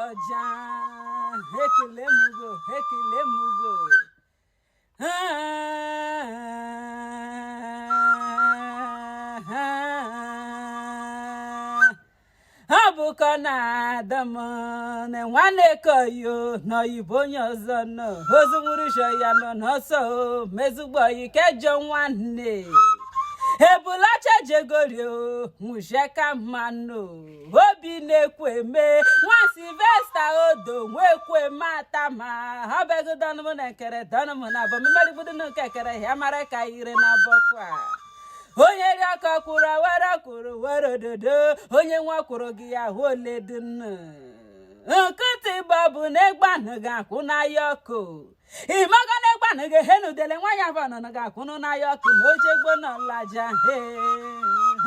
boja hekilemugo Abuko na damone nwane koyo no ibonyo zono ozumurisho ya no noso mezugbo ikejo nwanne ebulacha jegorio mujeka mano obi nekweme nwa Sylvester odo nwekwe mata ma obegu donumu nekere donumu na bo mmeri budu nkekere ya mara ka ire na bokwa onye riaka kwuru were dodo onye nwa kwuru gị ya ole dinu nkịtị babu n'egbanụ ga-akwụ n'ahịa ọkụ ịmaga n'egbanụ ga-ehenudele nwanyị abanụ ga-akwụnụ n'ahịa ọkụ na ojegbo n'ọlaja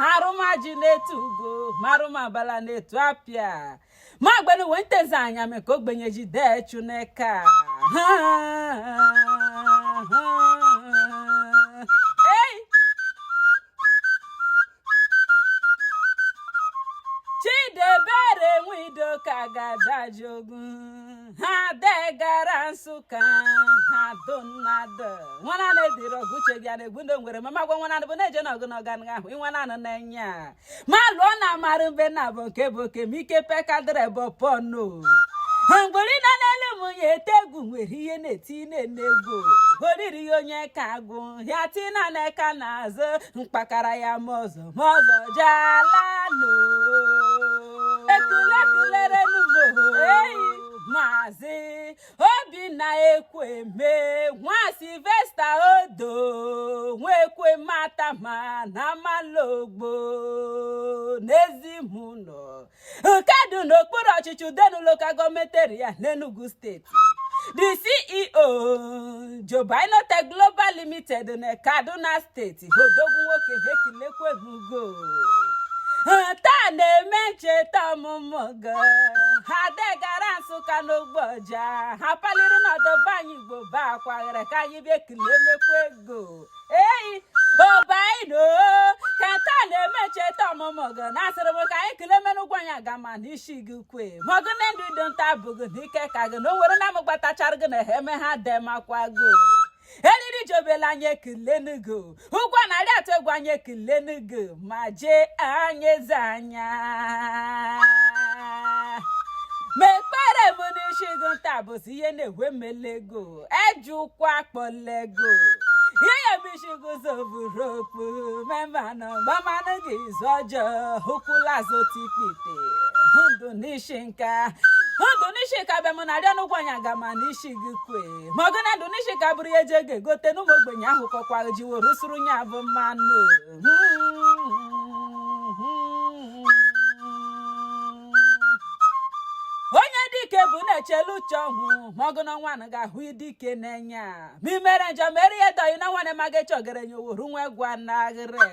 harụmaji na-etu ugo marụmabala na-etu apịa ma gbenu wee ntezi anya me ka ogbenye jide chuneka Chidebere nwido ka gadajogun ha Egara Nsukka ha donado nwana na-ediro guche gị na-egbundo nwere mama gwa nwana bụ na-eje na ọgụnọgan ahụ nwana nọ n'enya ma lụọ na amarụ mbe na bụ nke bụ oke mike pekadere bụ pọnụ mgbori na n'elu mụnye etegwu nwere ihe na-eti na-enegwu oriri onye ka agwụ ya tina n'eka n'azụ mkpakara ya mọzọ jalano ekulere nubo maazị obi na-ekweme nwa Sylvester odo nwekwe mata ma na malogbo n'ezimụlọ nke dị n'okpuru ọchịchị Udenu Local Government Area n'Enugu Steeti. The CEO Chibundu Global Limited na Kaduna State odogwu nwoke hekilekwe hugo taa na-eme ncheta ọmụmụ gị ha Egara Nsukka n'ogboja ha paliri n'ọdọba anyị Igbo ba akwaghere ka anyị bịa ekele emekwa ego obaino ka taa na-eme ncheta ọmụmụ gị na-asịrị m ka anyị kelee menụ ụgwọ anyị agama n'isi gị kwe maọgụ na ndụ ido nta bụ gị n'ike ka gị na o nwere na m gbatachara gị na eme ha demakwago eliri jobela anyị ekelenigo ụgwọ narị atọ egwu anyị ekelenigo ma jee anyị eze anya mekpere m n'isi gị nta bụzi ihe na-ewe melego ejukwa kpọlego ihe ya bụ isi gị zoburu okpu memanụ gbamanụ gị izu ọjọọ ụkwụla zotikpite ndụ n'isi nka bịa m narị ọnụ ụgwọ anyị agama n'isi gị kwe ma ọgụ na ndụ n'isi ka bụrụ ya eje ga-egote n'ụmụ ogbenye ahụ kọkwa ji were usoro nya bụ mmanụ onye dike bụ na-echelu uche ọhụụ ma ọgụ na nwanụ ga-ahụ dike n'enya ma imere njọ mere ihe dọyi na nwanne maga chọgara nye oworu nwa gwa n'agịrị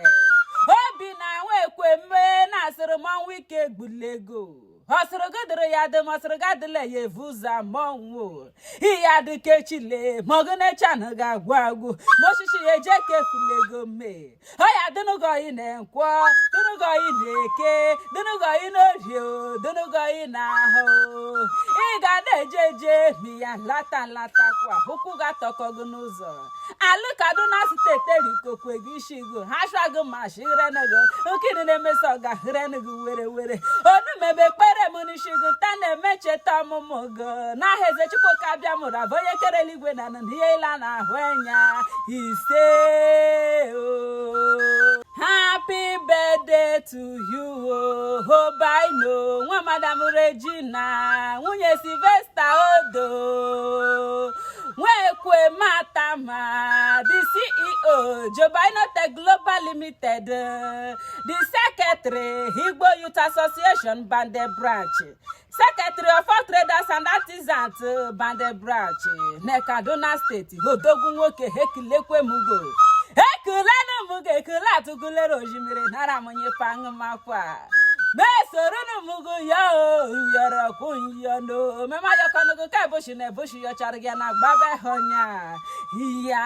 obi na nwekwe mme na-asịrị mọnwụ ike egbulego ọsịrị gị dịrị ya dị masịrị gị adịla ya evu ụzọ mọnwụ ihe adịke chile ma ọgụ na-echanụ ga-agwụ agwụ ma osisi ya eje kefulego mme ọ ya dịnụgọyi na-enkwọ dịnụgọyi na-eke dịnụgọyi n'orio dịnụgọyi na-ahụ ị ga na-eje eje mi ya lata kwa ụkwụ ga-atọkọ gị n'ụzọ alụ Kaduna steeti erikokwe gị isi gị ha shagị ma shirenego nkiri na-emesi ọga hirenego were onumebe kpere m n'isi gị ta na-eme ncheta ọmụmụ gị n'aha eze Chukwu ka bịa mụrụ abụ onye kere eluigwe na ihe ịla na-ahụ enya ise happy birthday to you obaino nwa Madam Regina nwunye Sylvester odo nwekwe mata ma the CEO Chibundu Global Limited the Secretary Igbo Youth Association Bande Branch Secretary of all Traders and Artisans Bande Branch na Kaduna State odogwu nwoke hekilekwe mugo ekulenu mugo ekule atụgulere ojimiri nara mụnye pangụmakwa mesoro n'umugo ya yọrọ kwụnyọno mema yọkọnugo ka ebushi na ebushi yọchara gị na gbabe honya ya